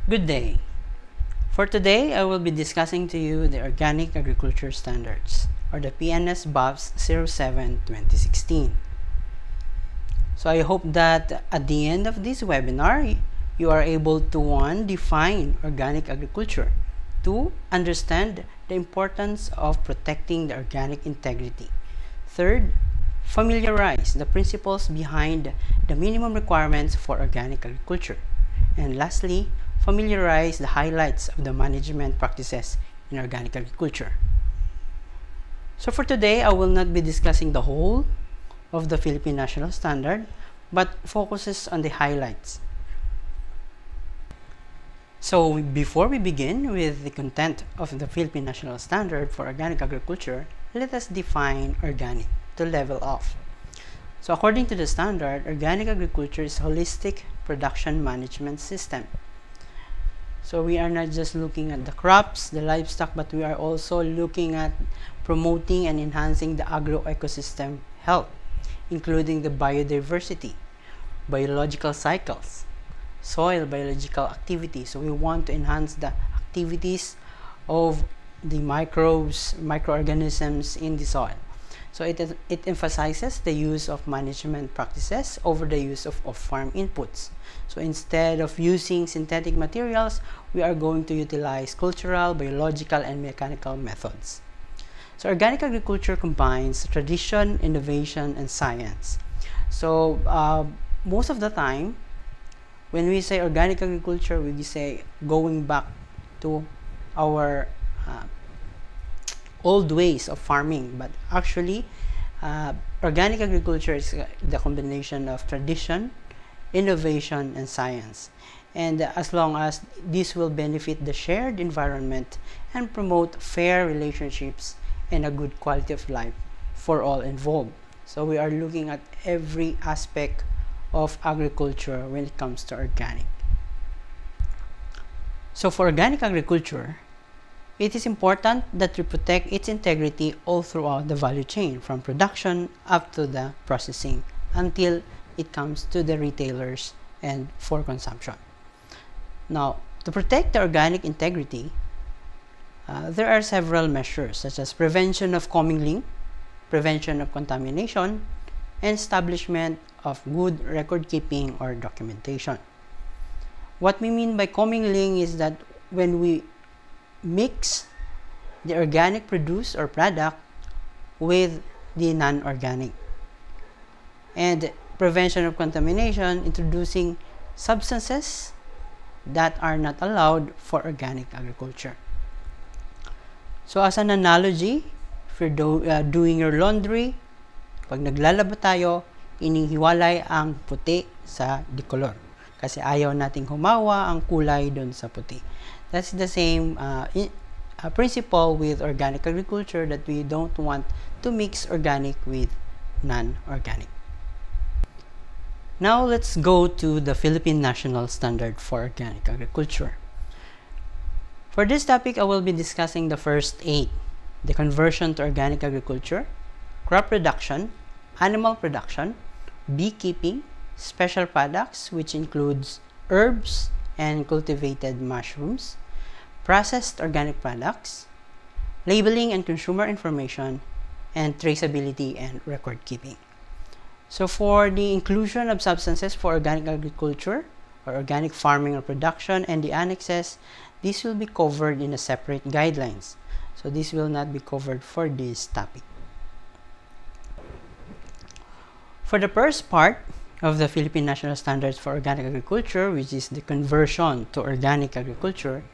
Good day. For today, I will be discussing to you the Organic Agriculture Standards, or the PNS BOPS 07 2016. So I hope that at the end of this webinar, you are able to 1. Define organic agriculture, 2. Understand the importance of protecting the organic integrity, 3. Familiarize the principles behind the minimum requirements for organic agriculture, and lastly, familiarize the highlights of the management practices in organic agriculture. So for today, I will not be discussing the whole of the Philippine National Standard, but focuses on the highlights. So before we begin with the content of the Philippine National Standard for Organic Agriculture, let us define organic to level off. So according to the standard, organic agriculture is a holistic production management system. So we are not just looking at the crops, the livestock, but we are also looking at promoting and enhancing the agro-ecosystem health, including the biodiversity, biological cycles, soil biological activity. So we want to enhance the activities of the microorganisms in the soil. So it emphasizes the use of management practices over the use of off-farm inputs. So instead of using synthetic materials, we are going to utilize cultural, biological, and mechanical methods. So organic agriculture combines tradition, innovation, and science. So most of the time, when we say organic agriculture, we say going back to our old ways of farming, but actually organic agriculture is the combination of tradition, innovation, and science, and as long as this will benefit the shared environment and promote fair relationships and a good quality of life for all involved. So we are looking at every aspect of agriculture when it comes to organic. So for organic agriculture, it is important that we protect its integrity all throughout the value chain, from production up to the processing until it comes to the retailers and for consumption. Now, to protect the organic integrity, there are several measures such as prevention of commingling, prevention of contamination, and establishment of good record keeping or documentation. What we mean by commingling is that when we mix the organic produce or product with the non-organic, and prevention of contamination, introducing substances that are not allowed for organic agriculture. So as an analogy, if you're doing your laundry, pag naglalaba tayo, inihiwalay ang puti sa dikolor kasi ayaw nating humawa ang kulay doon sa puti. That's the same principle with organic agriculture, that we don't want to mix organic with non-organic. Now let's go to the Philippine National Standard for Organic Agriculture. For this topic, I will be discussing the first 8: the conversion to organic agriculture, crop production, animal production, beekeeping, special products, which includes herbs and cultivated mushrooms, processed organic products, labeling and consumer information, and traceability and record keeping. So for the inclusion of substances for organic agriculture or organic farming or production and the annexes, this will be covered in a separate guidelines. So this will not be covered for this topic. For the first part of the Philippine National Standards for Organic Agriculture, which is the conversion to organic agriculture,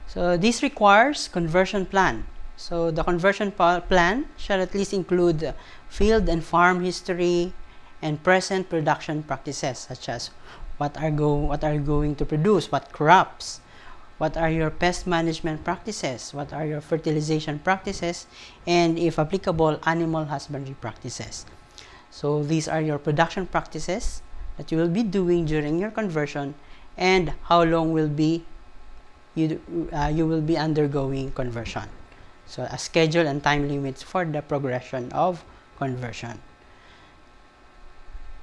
so this requires conversion plan. So the conversion plan shall at least include field and farm history and present production practices, such as what are you going to produce, what crops, what are your pest management practices, what are your fertilization practices, and if applicable, animal husbandry practices. So these are your production practices that you will be doing during your conversion, and how long will be you will be undergoing conversion. So a schedule and time limits for the progression of conversion.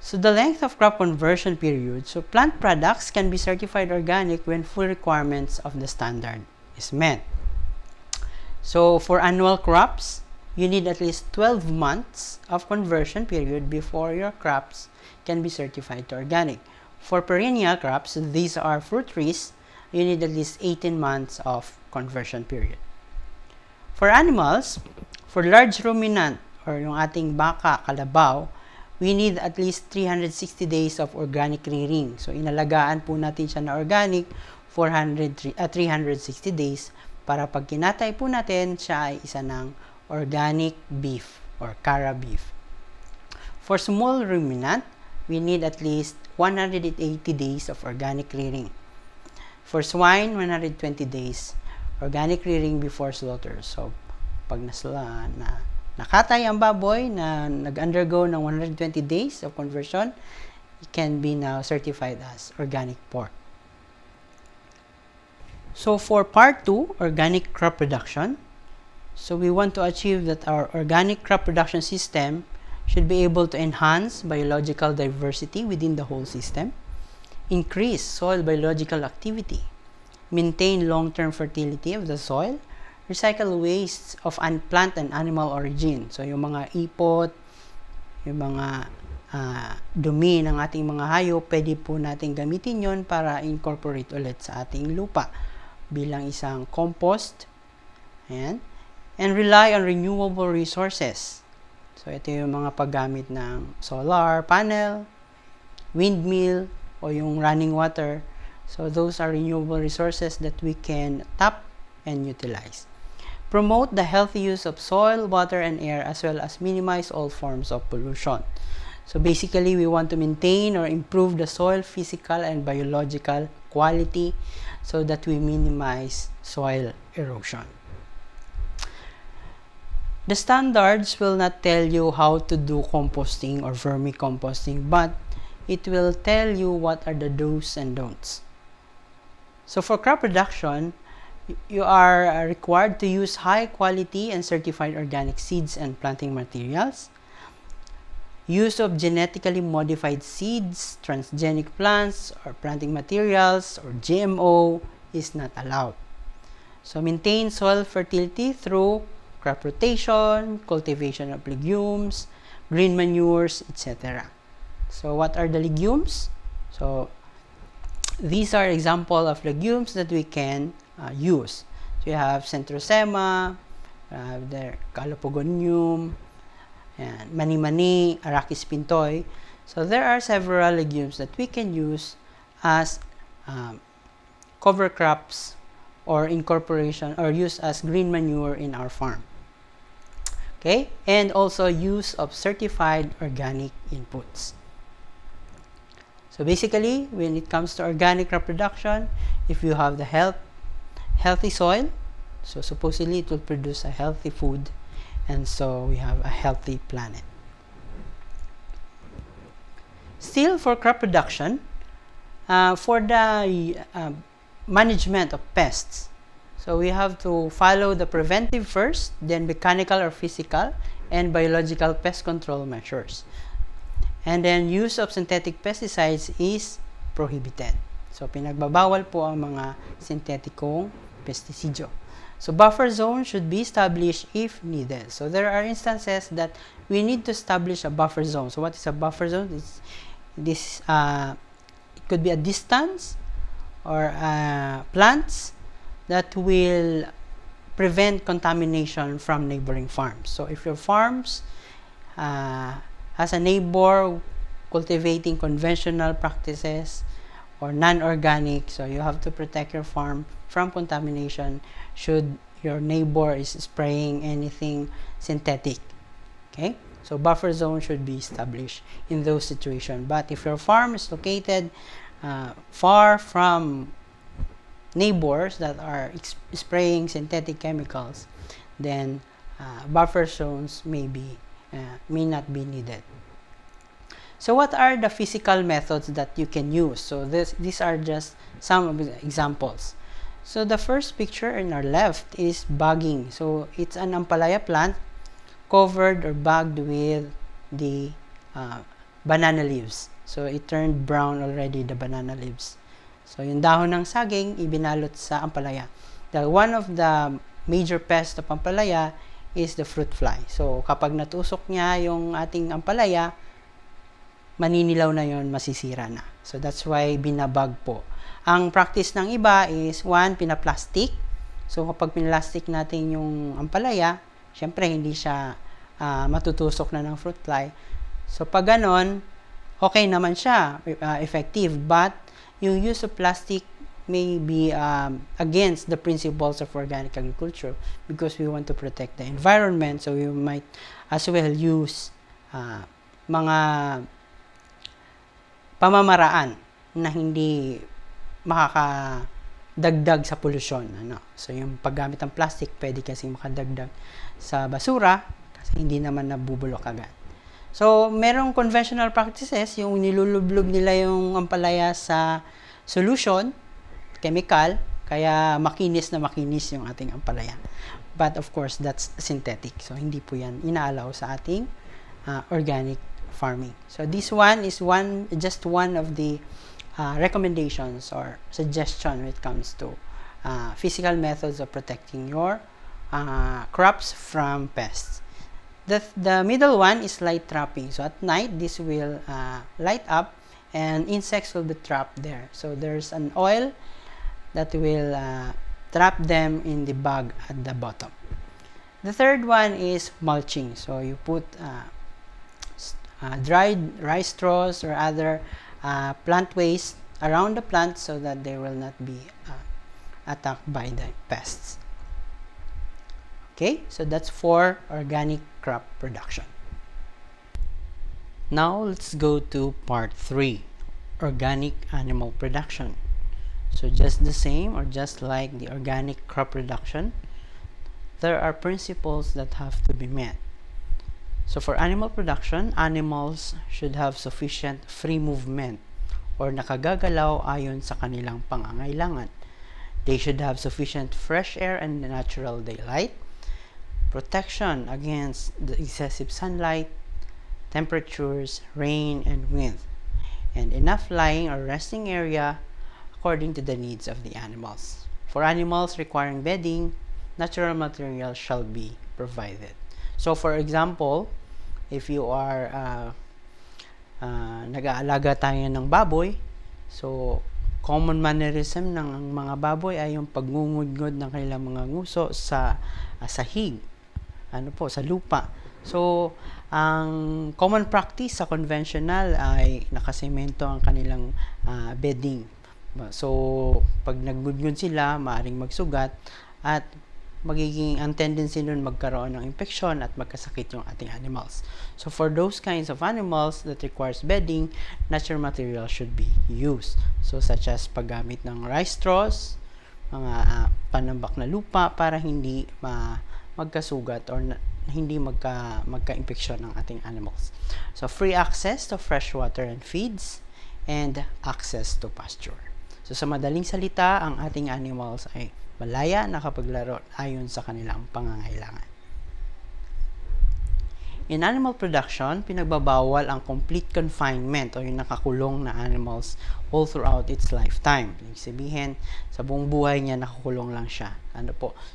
So the length of crop conversion period. So plant products can be certified organic when full requirements of the standard is met. So for annual crops, you need at least 12 months of conversion period before your crops can be certified to organic. For perennial crops, these are fruit trees, you need at least 18 months of conversion period. For animals, for large ruminant or yung ating baka, kalabaw, we need at least 360 days of organic rearing. So inalagaan po natin siya na organic 360 days para pag kinatay po natin, siya ay isa ng organic beef or cara beef. For small ruminant, we need at least 180 days of organic rearing. For swine, 120 days organic rearing before slaughter. So, pag nakatay ang baboy na nag-undergo ng 120 days of conversion, it can be now certified as organic pork. So, for part 2, organic crop production, so we want to achieve that our organic crop production system should be able to enhance biological diversity within the whole system, increase soil biological activity, maintain long-term fertility of the soil, recycle wastes of plant and animal origin. So, yung mga ipot, yung mga dumi ng ating mga hayop, pwede po natin gamitin yon para incorporate ulit sa ating lupa bilang isang compost. Ayan. And rely on renewable resources. So, ito yung mga paggamit ng solar panel, windmill, o yung running water. So, those are renewable resources that we can tap and utilize. Promote the healthy use of soil, water, and air, as well as minimize all forms of pollution. So, basically, we want to maintain or improve the soil physical and biological quality so that we minimize soil erosion. The standards will not tell you how to do composting or vermicomposting, but it will tell you what are the do's and don'ts. So for crop production, you are required to use high quality and certified organic seeds and planting materials. Use of genetically modified seeds, transgenic plants, or planting materials, or GMO is not allowed. So maintain soil fertility through crop rotation, cultivation of legumes, green manures, etc. So what are the legumes? So these are example of legumes that we can use. So you have centrosema, the calopogonium, and mani-mani, arachis pintoy. So there are several legumes that we can use as cover crops or incorporation or use as green manure in our farm. Okay, and also use of certified organic inputs. So basically, when it comes to organic crop production, if you have the healthy soil, so supposedly it will produce a healthy food, and so we have a healthy planet. Still, for crop production, for the management of pests, so we have to follow the preventive first, then mechanical or physical, and biological pest control measures. And then use of synthetic pesticides is prohibited. So pinagbabawal po ang mga sintetikong pestisidyo. So buffer zone should be established if needed. So there are instances that we need to establish a buffer zone. So what is a buffer zone? It could be a distance or plants that will prevent contamination from neighboring farms. So if your farms has a neighbor cultivating conventional practices or non-organic, so you have to protect your farm from contamination should your neighbor is spraying anything synthetic. Okay, so buffer zone should be established in those situations. But if your farm is located far from neighbors that are spraying synthetic chemicals, then buffer zones may not be needed. So what are the physical methods that you can use? So these are just some of the examples. So the first picture in our left is bagging. So it's an ampalaya plant covered or bagged with the banana leaves. So, it turned brown already, the banana leaves. So, yung dahon ng saging, ibinalot sa ampalaya. One of the major pests of ampalaya is the fruit fly. So, kapag natusok niya yung ating ampalaya, maninilaw na yon, masisira na. So, that's why binabag po. Ang practice ng iba is, one, pinaplastic. So, kapag pinaplastic natin yung ampalaya, syempre, hindi siya matutusok na ng fruit fly. So, pag ganon, okay naman siya, effective. But, yung use of plastic may be against the principles of organic agriculture because we want to protect the environment. So, we might as well use mga pamamaraan na hindi makakadagdag sa pollution. So, yung paggamit ng plastic, pwede kasi makadagdag sa basura kasi hindi naman nabubulok agad. So, merong conventional practices, yung nilulublog nila yung ampalaya sa solution, chemical, kaya makinis na makinis yung ating ampalaya. But of course, that's synthetic. So, hindi po yan inaalaw sa ating organic farming. So, this one is just one of the recommendations or suggestion when it comes to physical methods of protecting your crops from pests. The middle one is light trapping. So, at night, this will light up and insects will be trapped there. So, there's an oil that will trap them in the bag at the bottom. The third one is mulching. So, you put dried rice straws or other plant waste around the plant so that they will not be attacked by the pests. Okay, so that's for organic crop production. Now, let's go to part 3, organic animal production. So, just the same or just like the organic crop production, there are principles that have to be met. So, for animal production, animals should have sufficient free movement or nakagagalaw ayon sa kanilang pangangailangan. They should have sufficient fresh air and natural daylight, protection against the excessive sunlight, temperatures, rain, and wind, and enough lying or resting area according to the needs of the animals. For animals requiring bedding, natural materials shall be provided. So, for example, if you are nag-aalaga tayo ng baboy, so common mannerism ng mga baboy ay yung pagngungudngod ng kanilang mga nguso sa sahig, sa lupa. So, ang common practice sa conventional ay nakasemento ang kanilang bedding. So, pag naggudgod sila, maaaring magsugat at ang tendency nun magkaroon ng infection at magkasakit yung ating animals. So, for those kinds of animals that requires bedding, natural material should be used. So, such as paggamit ng rice straws, mga panambak na lupa para hindi magkasugat or hindi magka-infection ng ating animals. So, free access to fresh water and feeds and access to pasture. So, sa madaling salita, ang ating animals ay malaya nakapaglaro ayon sa kanilang pangangailangan. In animal production, pinagbabawal ang complete confinement o yung nakakulong na animals all throughout its lifetime. Ibig sabihin, sa buong buhay niya nakakulong lang siya.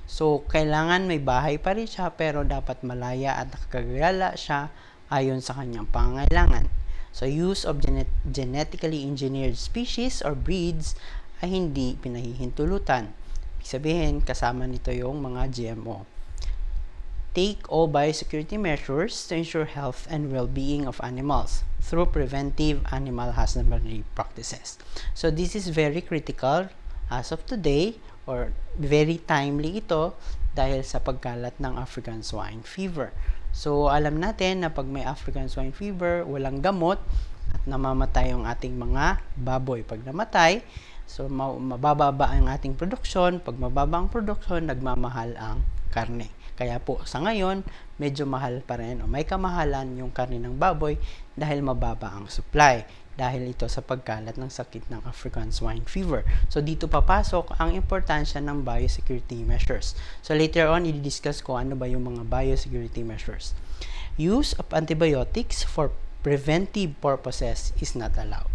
So, kailangan may bahay pa rin siya pero dapat malaya at nakakagala siya ayon sa kanyang pangangailangan. So, use of genetically engineered species or breeds ay hindi pinahihintulutan. Ibig sabihin, kasama nito yung mga GMO. Take all biosecurity measures to ensure health and well-being of animals through preventive animal husbandry practices. So, this is very critical as of today or very timely ito dahil sa pagkalat ng African swine fever. So, alam natin na pag may African swine fever, walang gamot at namamatay ang ating mga baboy. Pag namatay, so mabababa ang ating produksyon. Pag mababa ang produksyon, nagmamahal ang karne. Kaya po, sa ngayon, medyo mahal pa rin o may kamahalan yung karne ng baboy dahil mababa ang supply. Dahil ito sa pagkalat ng sakit ng African swine fever. So, dito papasok ang importansya ng biosecurity measures. So, later on, i-discuss ko ano ba yung mga biosecurity measures. Use of antibiotics for preventive purposes is not allowed.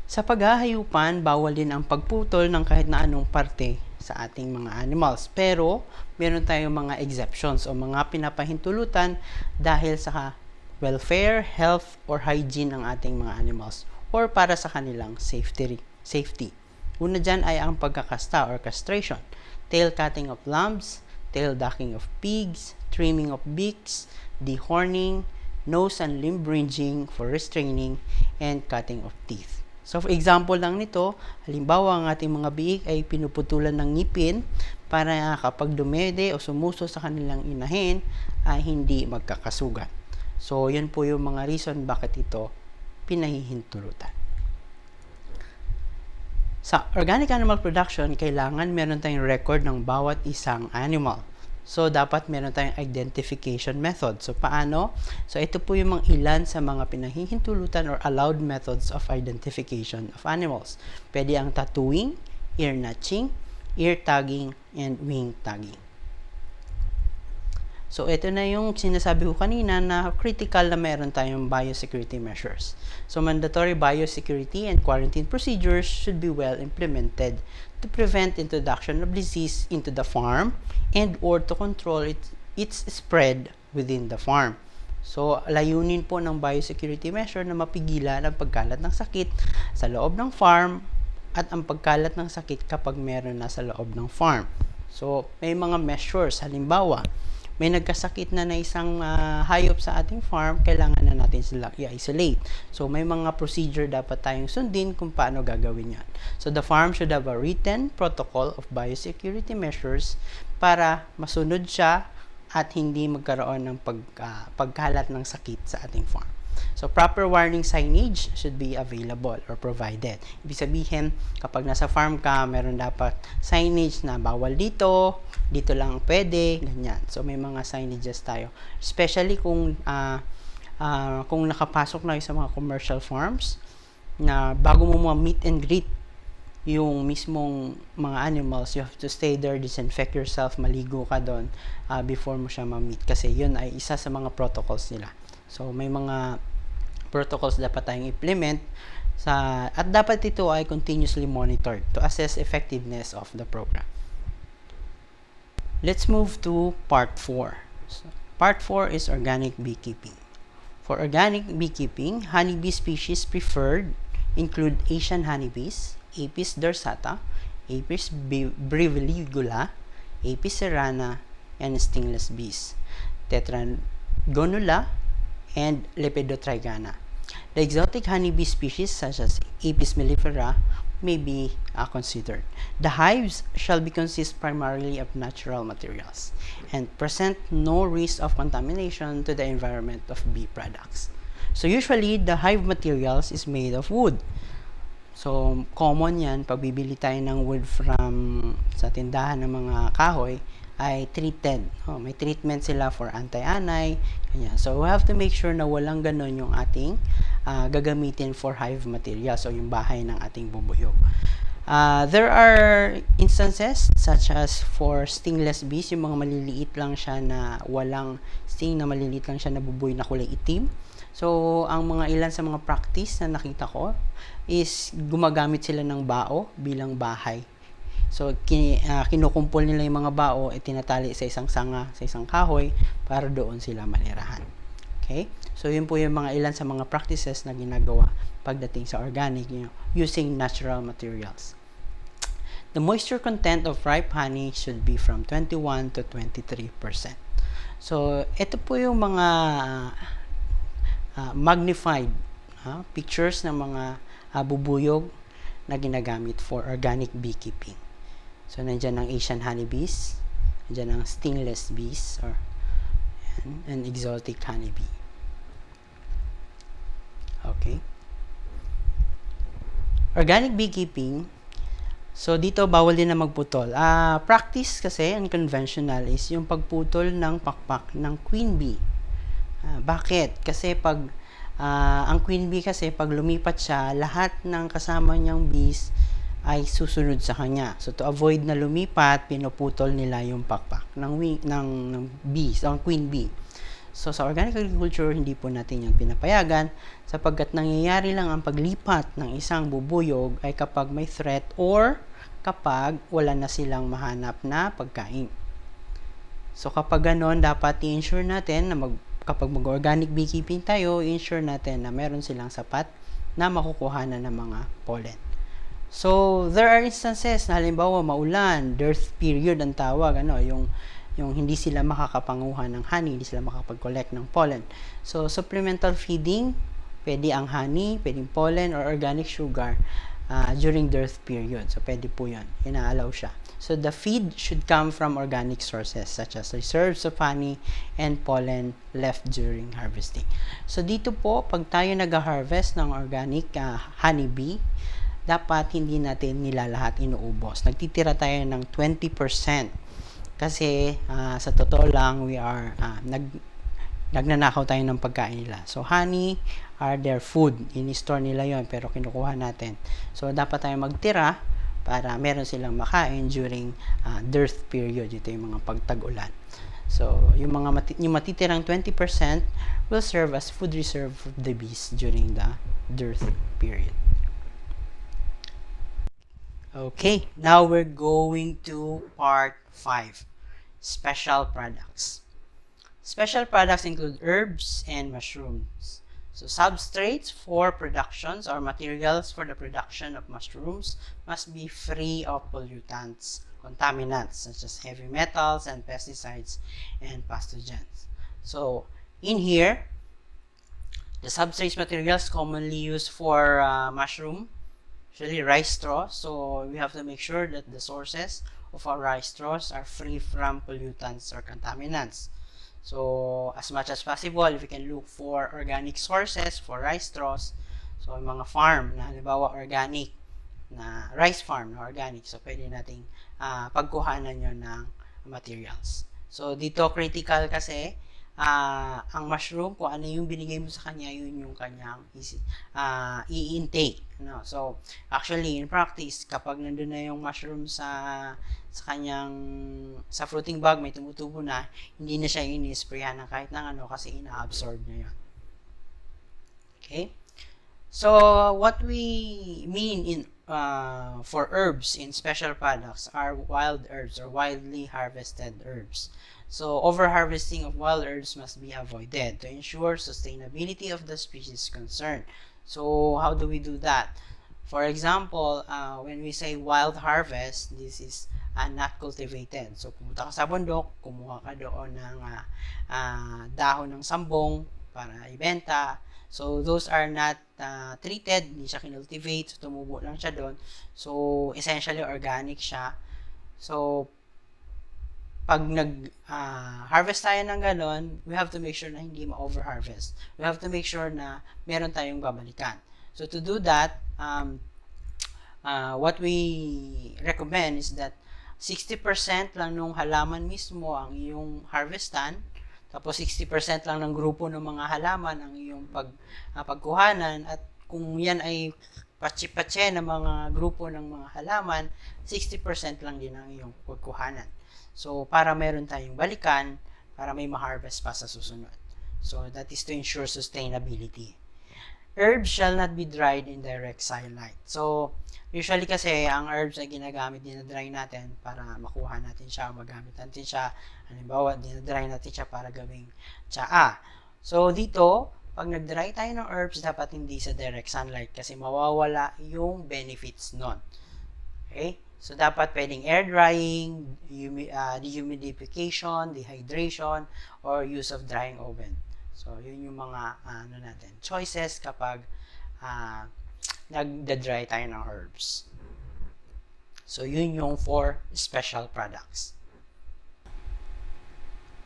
Sa paghahayupan, bawal din ang pagputol ng kahit na anong parte sa ating mga animals. Pero, meron tayong mga exceptions o mga pinapahintulutan dahil sa welfare, health, or hygiene ng ating mga animals or para sa kanilang safety. Una dyan ay ang pagkakasta or castration, tail cutting of lambs, tail docking of pigs, trimming of beaks, dehorning, nose and limb bridging for restraining, and cutting of teeth. So, for example lang nito, halimbawa ang ating mga biik ay pinuputulan ng ngipin para kapag dumede o sumuso sa kanilang inahin ay hindi magkakasugat. So, yun po yung mga reason bakit ito pinahihintulutan. Sa organic animal production, kailangan meron tayong record ng bawat isang animal. So, dapat meron tayong identification method. So, paano? So, ito po yung mga ilan sa mga pinahihintulutan or allowed methods of identification of animals. Pwede ang tattooing, ear notching, ear tagging, and wing tagging. So, ito na yung sinasabi ko kanina na critical na meron tayong biosecurity measures. So, mandatory biosecurity and quarantine procedures should be well implemented to prevent introduction of disease into the farm and or to control its spread within the farm. So, layunin po ng biosecurity measure na mapigilan ang pagkalat ng sakit sa loob ng farm at ang pagkalat ng sakit kapag meron na sa loob ng farm. So, may mga measures. Halimbawa, may nagkasakit na isang hayop sa ating farm, kailangan na natin sila i-isolate. So, may mga procedure dapat tayong sundin kung paano gagawin yan. So, the farm should have a written protocol of biosecurity measures para masunod siya at hindi magkaroon ng pagkalat ng sakit sa ating farm. So, proper warning signage should be available or provided. Ibig sabihin, kapag nasa farm ka, meron dapat signage na bawal dito, dito lang pwede, ganyan. So, may mga signages tayo. Especially kung nakapasok na sa mga commercial farms, na bago mo meet and greet yung mismong mga animals, you have to stay there, disinfect yourself, maligo ka doon before mo siya ma-meet. Kasi yun ay isa sa mga protocols nila. So, may mga protocols dapat tayong implement at dapat ito ay continuously monitored to assess effectiveness of the program. Let's move to part 4. So, part 4 is organic beekeeping. For organic beekeeping, honeybee species preferred include Asian honeybees, Apis dorsata, Apis breviligula, Apis cerana, and stingless bees, Tetragonula, and Lepidotrigana. The exotic honeybee species such as Apis mellifera may be considered. The hives shall be consist primarily of natural materials and present no risk of contamination to the environment of bee products. So usually, the hive materials is made of wood. So, common yan, pag bibili tayo ng wood sa tindahan ng mga kahoy, ay treated. May treatment sila for anti-anay. So, we have to make sure na walang ganon yung ating gagamitin for hive materials o yung bahay ng ating bubuyog. There are instances such as for stingless bees, yung mga maliliit lang siya na walang sting, na maliliit lang siya na bubuy na kulay itim. So, ang mga ilan sa mga practice na nakita ko is gumagamit sila ng bao bilang bahay. So, kinukumpol nila yung mga bao, tinatali sa isang sanga, sa isang kahoy, para doon sila manirahan. Okay? So, yun po yung mga ilan sa mga practices na ginagawa pagdating sa organic, using natural materials. The moisture content of ripe honey should be from 21 to 23%. So, ito po yung mga magnified pictures ng mga bubuyog na ginagamit for organic beekeeping. So, nandyan ang Asian honeybees, nandyan ang stingless bees, or an exotic honeybee. Okay. Organic beekeeping, so dito bawal din na magputol. Practice kasi, unconventional, is yung pagputol ng pakpak ng queen bee. Bakit? Kasi ang queen bee kasi pag lumipat siya, lahat ng kasama niyang bees ay susunod sa kanya. So, to avoid na lumipat, pinuputol nila yung pakpak ng bees, ang queen bee. So, sa organic agriculture, hindi po natin yung pinapayagan sapagkat nangyayari lang ang paglipat ng isang bubuyog ay kapag may threat or kapag wala na silang mahanap na pagkain. So, kapag ganon, dapat i-ensure natin na kapag mag-organic beekeeping tayo, i-ensure natin na meron silang sapat na makukuhanan ng mga pollen. So, there are instances na halimbawa maulan, dearth period ang tawag, yung hindi sila makakapanguha ng honey, hindi sila makakapag-collect ng pollen. So, supplemental feeding, pwede ang honey, pwedeng pollen or organic sugar during dearth period. So, pwede po yun. Ina-allow siya. So, the feed should come from organic sources such as reserves of honey and pollen left during harvesting. So, dito po, pag tayo nag-harvest ng organic honeybee, dapat hindi natin nilalahat inuubos. Nagtitira tayo ng 20%. Kasi sa totoo lang, we are nagnanakaw tayo ng pagkain nila. So, honey are their food. In-store nila yon pero kinukuha natin. So, dapat tayo magtira para meron silang makain during dearth period. Ito yung mga pagtag-ulan. So, yung matitirang 20% will serve as food reserve for the bees during the dearth period. Okay, now we're going to part 5. Special products. Special products include herbs and mushrooms. So, substrates for productions or materials for the production of mushrooms must be free of pollutants, contaminants such as heavy metals and pesticides and pathogens. So, in here, the substrates materials commonly used for mushroom, usually rice straw. So, we have to make sure that the sources of our rice straws are free from pollutants or contaminants. So, as much as possible, if we can look for organic sources for rice straws, so mga farm na halimbawa organic, na rice farm na organic, so pwede nating pagkuhanan yun ng materials. So, dito critical kasi, ang mushroom, kung ano yung binigay mo sa kanya, yun yung kanyang i-intake. No? So, actually, in practice, kapag nandun na yung mushroom sa fruiting bag, may tumutubo na, hindi na siya ini-sprayan ng kahit ng kasi ina-absorb niya yun. Okay? So, what we mean in for herbs in special products are wild herbs or wildly harvested herbs. So, over-harvesting of wild herbs must be avoided to ensure sustainability of the species concerned. So, how do we do that? For example, when we say wild harvest, this is not cultivated. So, pumunta ka sa bundok, kumuha ka doon ng dahon ng sambong para ibenta. So, those are not treated, hindi siya kinultivate, so tumubo lang siya doon. So, essentially organic siya. So, pag nag-harvest tayo ng ganon, we have to make sure na hindi ma-over-harvest. We have to make sure na meron tayong babalikan. So, to do that, what we recommend is that 60% lang nung halaman mismo ang iyong harvestan, tapos 60% lang ng grupo ng mga halaman ang iyong pagkuhanan, at kung yan ay patsi-patsi na mga grupo ng mga halaman, 60% lang din ang iyong pagkuhanan. So, para meron tayong balikan, para may ma-harvest pa sa susunod. So, that is to ensure sustainability. Herbs shall not be dried in direct sunlight. So, usually kasi, ang herbs ay ginagamit, dinadry natin para makuha natin siya, magamit natin siya. Halimbawa, dinadry natin siya para gawing tsaa. So, dito, pag nag-dry tayo ng herbs, dapat hindi sa direct sunlight kasi mawawala yung benefits nun. Okay? So, dapat pwedeng air drying, dehumidification, dehydration, or use of drying oven. So, yun yung mga choices kapag nagda-dry tayo ng herbs. So, yun yung for special products.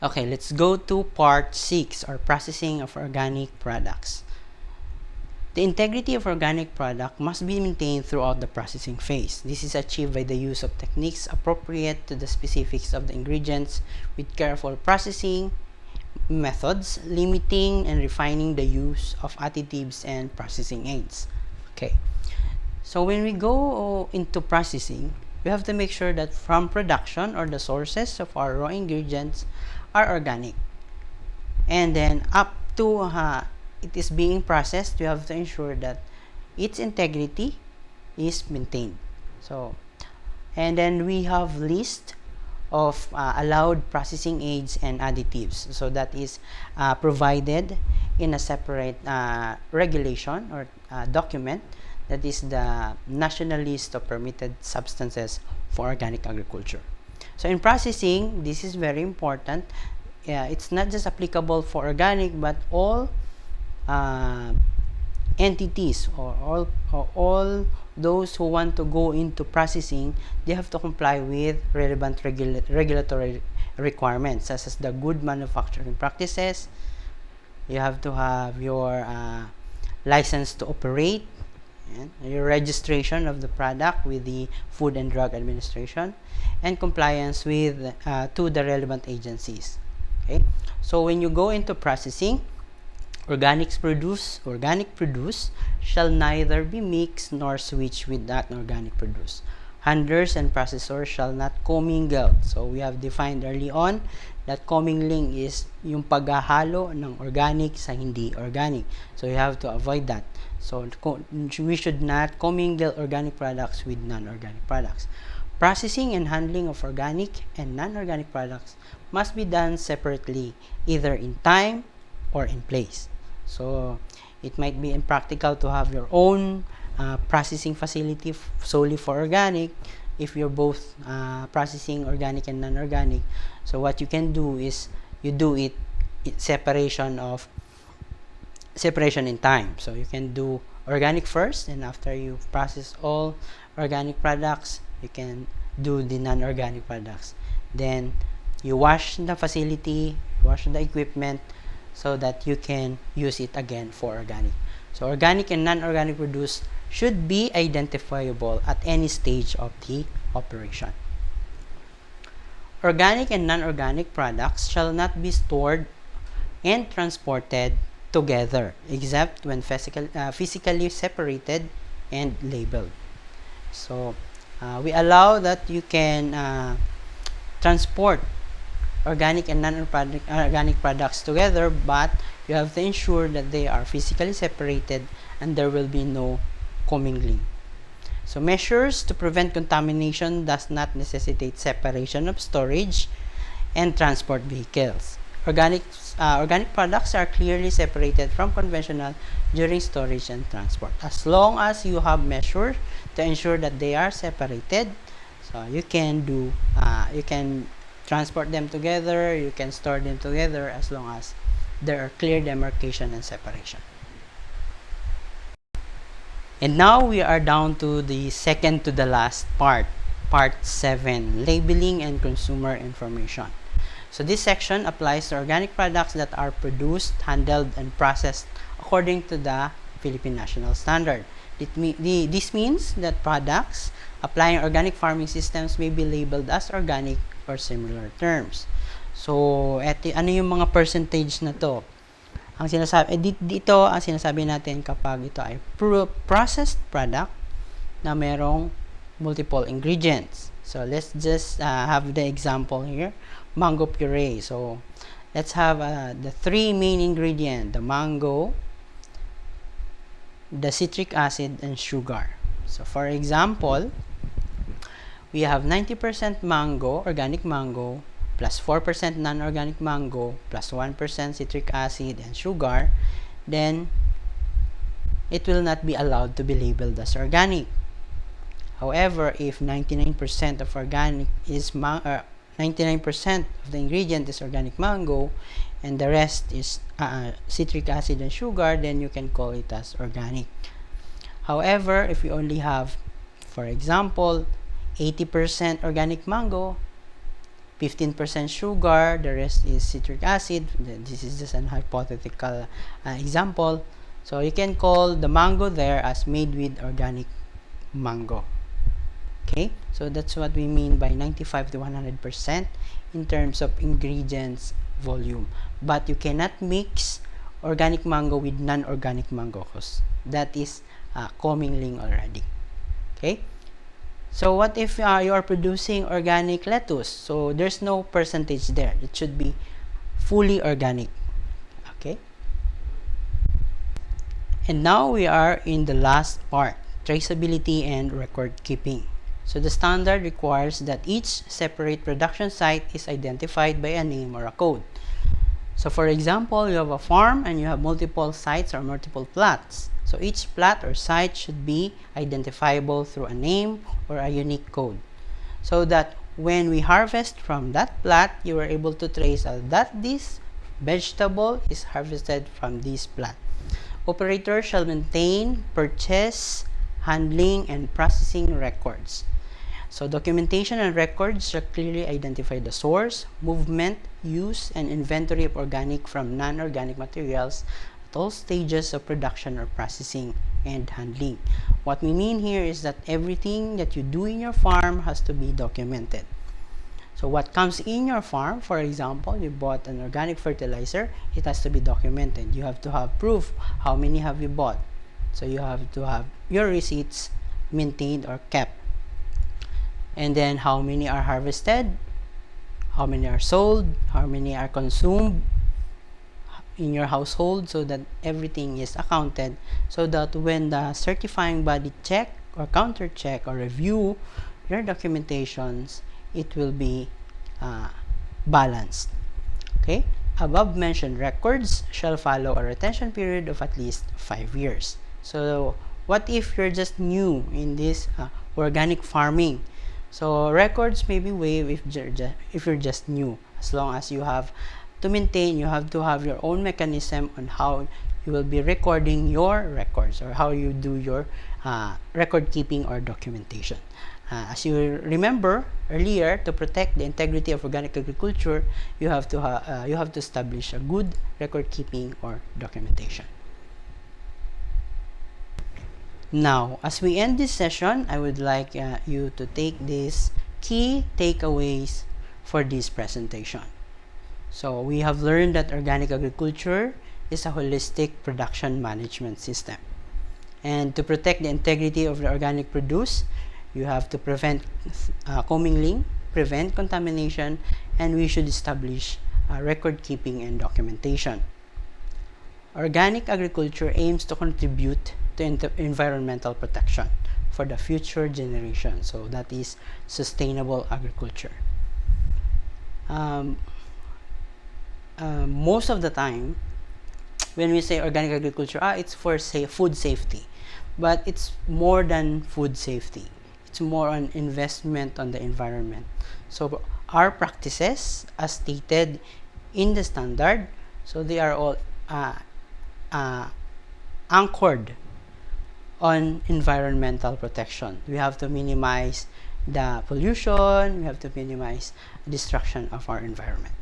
Okay, let's go to part 6 or processing of organic products. The integrity of organic product must be maintained throughout the processing phase. This is achieved by the use of techniques appropriate to the specifics of the ingredients with careful processing methods, limiting and refining the use of additives and processing aids. Okay. So when we go into processing, we have to make sure that from production or the sources of our raw ingredients are organic. and then up to it is being processed, you have to ensure that its integrity is maintained. So, and then we have list of allowed processing aids and additives. So that is provided in a separate regulation or document, that is the National List of Permitted Substances for Organic Agriculture. So in processing, this is very important. It's not just applicable for organic, but all entities or all those who want to go into processing, they have to comply with relevant regulatory requirements, such as the good manufacturing practices. You have to have your license to operate, your registration of the product with the Food and Drug Administration, and compliance with to the relevant agencies. Okay, so when you go into processing, organic produce shall neither be mixed nor switched with that organic produce. Handlers and processors shall not commingle. So we have defined early on that commingling is yung paghahalo ng organic sa hindi organic. So you have to avoid that. So we should not commingle organic products with non-organic products. Processing and handling of organic and non-organic products must be done separately, either in time or in place. So it might be impractical to have your own processing facility solely for organic if you're both processing organic and non-organic. So what you can do is you do it separation in time. So you can do organic first, and after you process all organic products, you can do the non-organic products. Then you wash the facility, wash the equipment, so that you can use it again for organic. So organic and non-organic produce should be identifiable at any stage of the operation. Organic and non-organic products shall not be stored and transported together, except when physically separated and labeled. So we allow that you can transport organic and non-organic products together, but you have to ensure that they are physically separated and there will be no commingling. So measures to prevent contamination does not necessitate separation of storage and transport vehicles. Organic products are clearly separated from conventional during storage and transport. As long as you have measures to ensure that they are separated, so you can transport them together, you can store them together, as long as there are clear demarcation and separation. And now we are down to the second to the last part 7, labeling and consumer information. So this section applies to organic products that are produced, handled, and processed according to the Philippine National Standard. This means that products applying organic farming systems may be labeled as organic or similar terms. So, ano yung mga percentage na to? Ang sinasabi, dito ang sinasabi natin kapag ito ay processed product na merong multiple ingredients. So, let's just have the example here. Mango puree. So, let's have the 3 main ingredients: the mango, the citric acid, and sugar. So, for example, we have 90% mango, organic mango, plus 4% non-organic mango, plus 1% citric acid and sugar, then it will not be allowed to be labeled as organic. However, if 99% of organic is 99% of the ingredient is organic mango and the rest is citric acid and sugar, then you can call it as organic. However, if you only have, for example, 80% organic mango, 15% sugar, the rest is citric acid, this is just an hypothetical example, so you can call the mango there as made with organic mango. Okay, so that's what we mean by 95 to 100% in terms of ingredients volume. But you cannot mix organic mango with non-organic mango because that is commingling already. Okay, so what if you are producing organic lettuce? So there's no percentage there, it should be fully organic. And now we are in the last part, traceability and record keeping. So the standard requires that each separate production site is identified by a name or a code. So for example, you have a farm and you have multiple sites or multiple plots. So each plot or site should be identifiable through a name or a unique code, so that when we harvest from that plot, you are able to trace that this vegetable is harvested from this plot. Operators shall maintain purchase, handling, and processing records. So documentation and records shall clearly identify the source, movement, use, and inventory of organic from non-organic materials at all stages of production or processing and handling. What we mean here is that everything that you do in your farm has to be documented. So what comes in your farm, for example, you bought an organic fertilizer, it has to be documented. You have to have proof how many have you bought. So you have to have your receipts maintained or kept. And then how many are harvested, how many are sold, how many are consumed in your household, so that everything is accounted, so that when the certifying body check or counter check or review your documentations, it will be balanced. Okay, above mentioned records shall follow a retention period of at least 5 years. So what if you're just new in this organic farming? So records may be waived if you're just new, as long as you have to maintain, you have to have your own mechanism on how you will be recording your records, or how you do your record keeping or documentation. As you remember earlier, to protect the integrity of organic agriculture, you have to establish a good record keeping or documentation. Now, as we end this session, I would like you to take these key takeaways for this presentation. So we have learned that organic agriculture is a holistic production management system. And to protect the integrity of the organic produce, you have to prevent commingling, prevent contamination, and we should establish record keeping and documentation. Organic agriculture aims to contribute to environmental protection for the future generation. So that is sustainable agriculture. Most of the time, when we say organic agriculture, it's for food safety, but it's more than food safety. It's more on investment on the environment. So our practices, as stated in the standard, so they are all anchored on environmental protection. We have to minimize the pollution, we have to minimize destruction of our environment.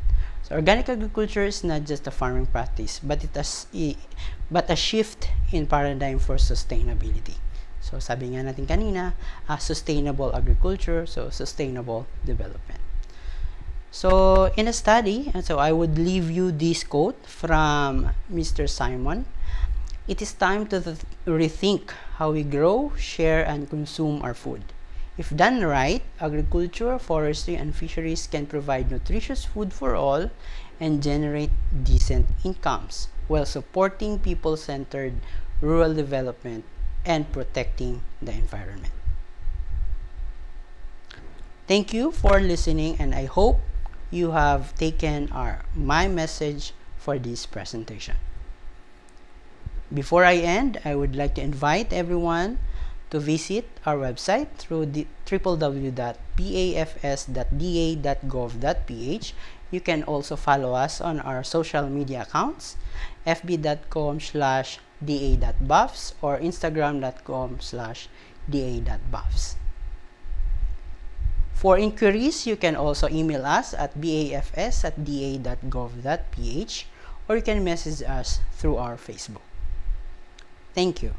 So organic agriculture is not just a farming practice, but a shift in paradigm for sustainability. So sabi nga natin kanina, sustainable agriculture, so sustainable development. So in a study, and so I would leave you this quote from Mr. Simon. It is time to rethink how we grow, share, and consume our food. If done right, agriculture, forestry, and fisheries can provide nutritious food for all and generate decent incomes while supporting people-centered rural development and protecting the environment. Thank you for listening, and I hope you have taken my message for this presentation. Before I end, I would like to invite everyone to visit our website through www.pafs.da.gov.ph. You can also follow us on our social media accounts, fb.com/da.buffs or instagram.com/da.buffs. For inquiries, you can also email us at bafs@da.gov.ph, or you can message us through our Facebook. Thank you.